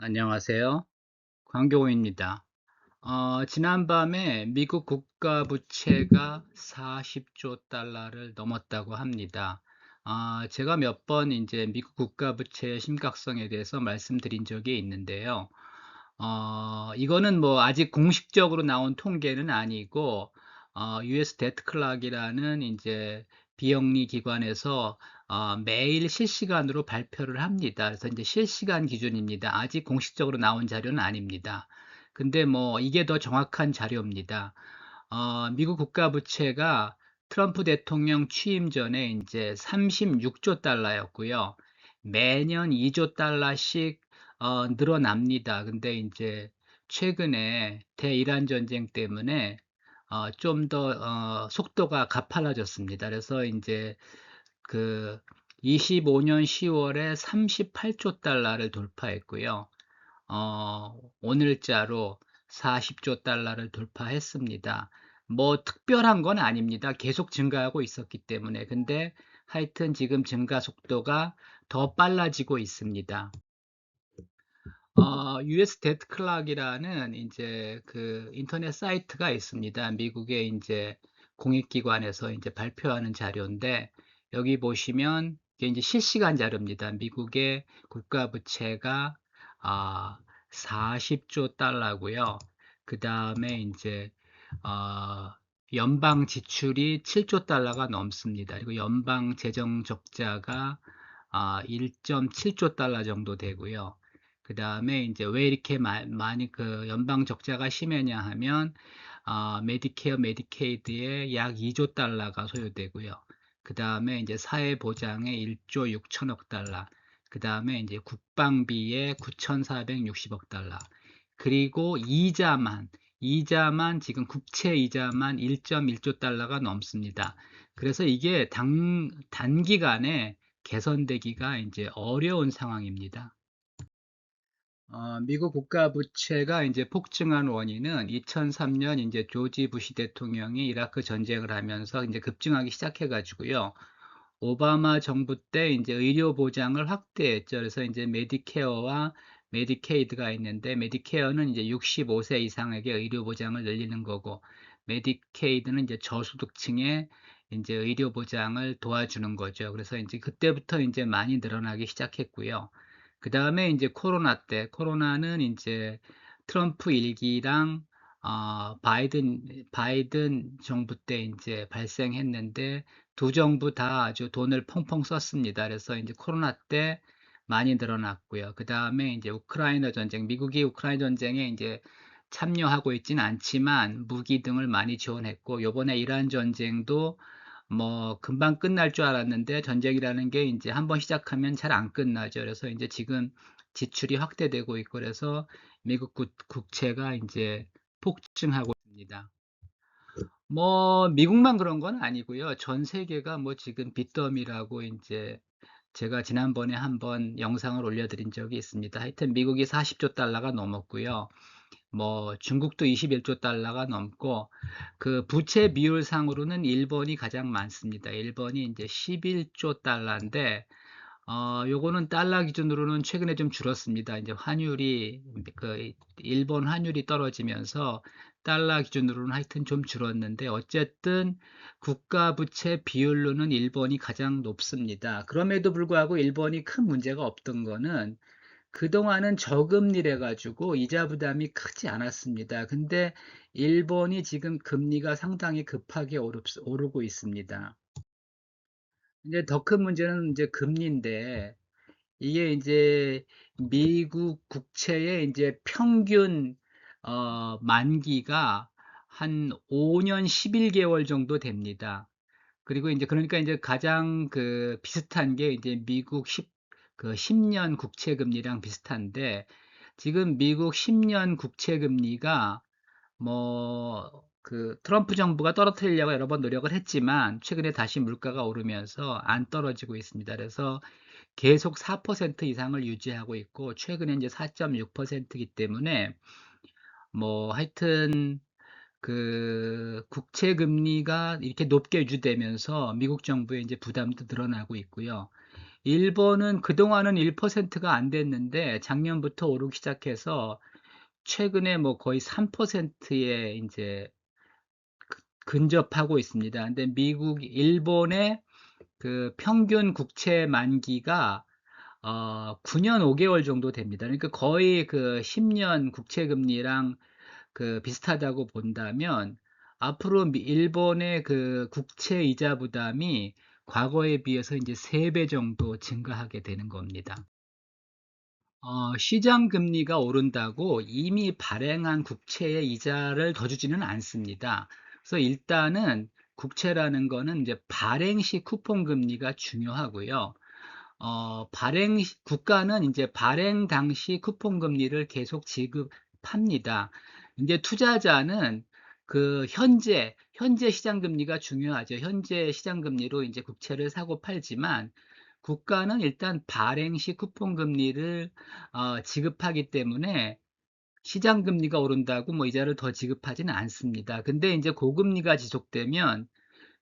안녕하세요. 광교우입니다. 지난밤에 미국 국가 부채가 40조 달러를 넘었다고 합니다. 제가 몇 번 이제 미국 국가 부채의 심각성에 대해서 말씀드린 적이 있는데요. 이거는 뭐 아직 공식적으로 나온 통계는 아니고, US 데트 클락이라는 이제 비영리 기관에서 매일 실시간으로 발표를 합니다. 그래서 이제 실시간 기준입니다. 아직 공식적으로 나온 자료는 아닙니다. 근데 뭐 이게 더 정확한 자료입니다. 미국 국가 부채가 트럼프 대통령 취임 전에 이제 36조 달러였고요. 매년 2조 달러씩 늘어납니다. 근데 이제 최근에 대이란 전쟁 때문에 좀 더 속도가 가팔라졌습니다. 그래서 이제 그 25년 10월에 38조 달러를 돌파했고요. 오늘자로 40조 달러를 돌파했습니다. 뭐 특별한 건 아닙니다. 계속 증가하고 있었기 때문에. 근데 하여튼 지금 증가 속도가 더 빨라지고 있습니다. US 데트 클락이라는 이제 그 인터넷 사이트가 있습니다. 미국의 이제 공익기관에서 이제 발표하는 자료인데, 여기 보시면 이게 이제 실시간 자료입니다. 미국의 국가 부채가 아, 40조 달러고요. 그 다음에 이제 어, 연방 지출이 7조 달러가 넘습니다. 그리고 연방 재정 적자가 1.7조 달러 정도 되고요. 그 다음에 이제 왜 이렇게 많이 그 연방 적자가 심하냐 하면 메디케어, 메디케이드에 약 2조 달러가 소요되고요. 그 다음에 이제 사회보장에 1조 6천억 달러, 그 다음에 이제 국방비에 9,460억 달러, 그리고 이자만 지금 국채 이자만 1.1조 달러가 넘습니다. 그래서 이게 단기간에 개선되기가 이제 어려운 상황입니다. 미국 국가 부채가 이제 폭증한 원인은 2003년 이제 조지 부시 대통령이 이라크 전쟁을 하면서 이제 급증하기 시작해 가지고요. 오바마 정부 때 이제 의료 보장을 확대했죠. 그래서 이제 메디케어와 메디케이드가 있는데, 메디케어는 이제 65세 이상에게 의료 보장을 늘리는 거고, 메디케이드는 이제 저소득층에 이제 의료 보장을 도와주는 거죠. 그래서 이제 그때부터 이제 많이 늘어나기 시작했고요. 그 다음에 이제 코로나는 이제 트럼프 일기랑 바이든 정부 때 이제 발생했는데, 두 정부 다 아주 돈을 펑펑 썼습니다. 그래서 이제 코로나 때 많이 늘어났고요. 그 다음에 이제 우크라이나 전쟁, 미국이 우크라이나 전쟁에 이제 참여하고 있지는 않지만 무기 등을 많이 지원했고, 요번에 이란 전쟁도 뭐 금방 끝날 줄 알았는데, 전쟁이라는 게 이제 한번 시작하면 잘 안 끝나죠. 그래서 이제 지금 지출이 확대되고 있고, 그래서 미국 국채가 이제 폭증하고 있습니다. 뭐 미국만 그런 건 아니고요. 전 세계가 뭐 지금 빚더미라고 이제 제가 지난번에 한번 영상을 올려드린 적이 있습니다. 하여튼 미국이 40조 달러가 넘었고요. 뭐 중국도 21조 달러가 넘고, 그 부채 비율상으로는 일본이 가장 많습니다. 일본이 이제 11조 달러인데, 요거는 달러 기준으로는 최근에 좀 줄었습니다. 이제 환율이 그 일본 환율이 떨어지면서 달러 기준으로는 하여튼 좀 줄었는데, 어쨌든 국가 부채 비율로는 일본이 가장 높습니다. 그럼에도 불구하고 일본이 큰 문제가 없던 거는, 그동안은 저금리래 가지고 이자 부담이 크지 않았습니다. 근데 일본이 지금 금리가 상당히 급하게 오르고 있습니다. 이제 더 큰 문제는 이제 금리인데, 이게 이제 미국 국채의 이제 평균 만기가 한 5년 11개월 정도 됩니다. 그리고 이제 그러니까 이제 가장 그 비슷한 게 이제 미국 10년 국채 금리랑 비슷한데, 지금 미국 10년 국채 금리가 뭐 그 트럼프 정부가 떨어뜨리려고 여러 번 노력을 했지만 최근에 다시 물가가 오르면서 안 떨어지고 있습니다. 그래서 계속 4% 이상을 유지하고 있고, 최근에 이제 4.6%이기 때문에 뭐 하여튼 그 국채 금리가 이렇게 높게 유지되면서 미국 정부의 이제 부담도 늘어나고 있고요. 일본은 그동안은 1%가 안 됐는데 작년부터 오르기 시작해서 최근에 뭐 거의 3%에 인제 근접하고 있습니다. 근데 일본의 그 평균 국채 만기가 9년 5개월 정도 됩니다. 그러니까 거의 그 10년 국채 금리랑 그 비슷하다고 본다면 앞으로 일본의 그 국채 이자 부담이 과거에 비해서 이제 3배 정도 증가하게 되는 겁니다. 시장 금리가 오른다고 이미 발행한 국채의 이자를 더 주지는 않습니다. 그래서 일단은 국채라는 거는 이제 발행 시 쿠폰 금리가 중요하고요. 국가는 이제 발행 당시 쿠폰 금리를 계속 지급합니다. 이제 투자자는 그 현재 시장 금리가 중요하죠. 현재 시장 금리로 이제 국채를 사고 팔지만 국가는 일단 발행 시 쿠폰 금리를 지급하기 때문에 시장 금리가 오른다고 뭐 이자를 더 지급하지는 않습니다. 근데 이제 고금리가 지속되면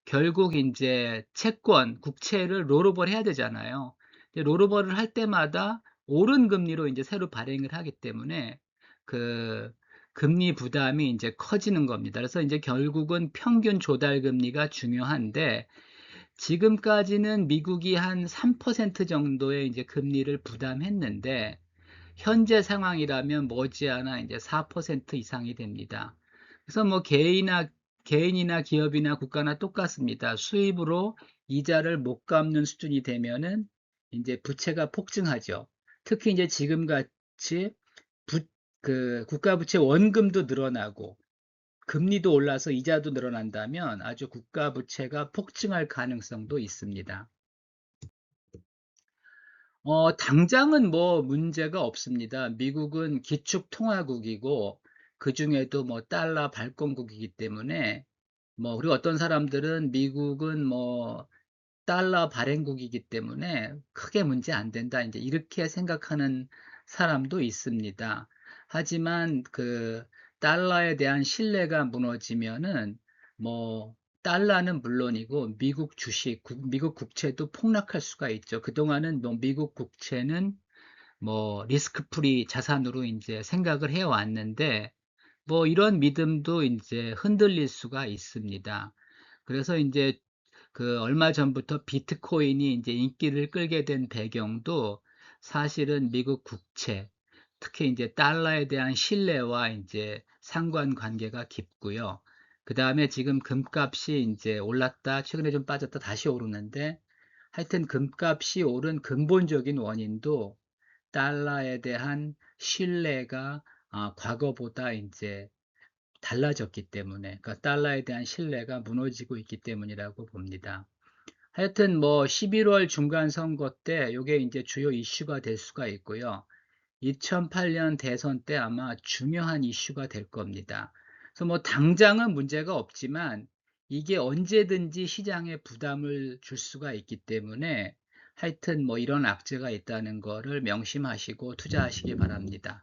결국 인제 채권, 국채를 롤오버를 해야 되잖아요. 이제 롤오버를 할 때마다 오른 금리로 인제 새로 발행을 하기 때문에 그 금리 부담이 인제 커지는 겁니다. 그래서 인제 결국은 평균 조달 금리가 중요한데 지금까지는 미국이 한 3% 정도의 인제 금리를 부담했는데 현재 상황이라면 머지않아 이제 4% 이상이 됩니다. 그래서 뭐 개인이나 기업이나 국가나 똑같습니다. 수입으로 이자를 못 갚는 수준이 되면은 이제 부채가 폭증하죠. 특히 이제 지금 같이 부, 그 국가 부채 원금도 늘어나고 금리도 올라서 이자도 늘어난다면 아주 국가 부채가 폭증할 가능성도 있습니다. 당장은 뭐 문제가 없습니다. 미국은 기축 통화국이고 그중에도 뭐 달러 발권국이기 때문에 뭐 그리고 어떤 사람들은 미국은 뭐 달러 발행국이기 때문에 크게 문제 안 된다. 이제 이렇게 생각하는 사람도 있습니다. 하지만 그 달러에 대한 신뢰가 무너지면은 뭐 달러는 물론이고 미국 주식, 미국 국채도 폭락할 수가 있죠. 그동안은 뭐 미국 국채는 뭐 리스크 프리 자산으로 이제 생각을 해 왔는데 뭐 이런 믿음도 이제 흔들릴 수가 있습니다. 그래서 이제 그 얼마 전부터 비트코인이 이제 인기를 끌게 된 배경도 사실은 미국 국채, 특히 이제 달러에 대한 신뢰와 이제 상관관계가 깊고요. 그 다음에 지금 금값이 이제 올랐다, 최근에 좀 빠졌다 다시 오르는데 하여튼 금값이 오른 근본적인 원인도 달러에 대한 신뢰가 과거보다 이제 달라졌기 때문에, 그러니까 달러에 대한 신뢰가 무너지고 있기 때문이라고 봅니다. 하여튼 뭐 11월 중간 선거 때 이게 이제 주요 이슈가 될 수가 있고요. 2008년 대선 때 아마 중요한 이슈가 될 겁니다. 그래서 뭐 당장은 문제가 없지만 이게 언제든지 시장에 부담을 줄 수가 있기 때문에 하여튼 뭐 이런 악재가 있다는 거를 명심하시고 투자하시기 바랍니다.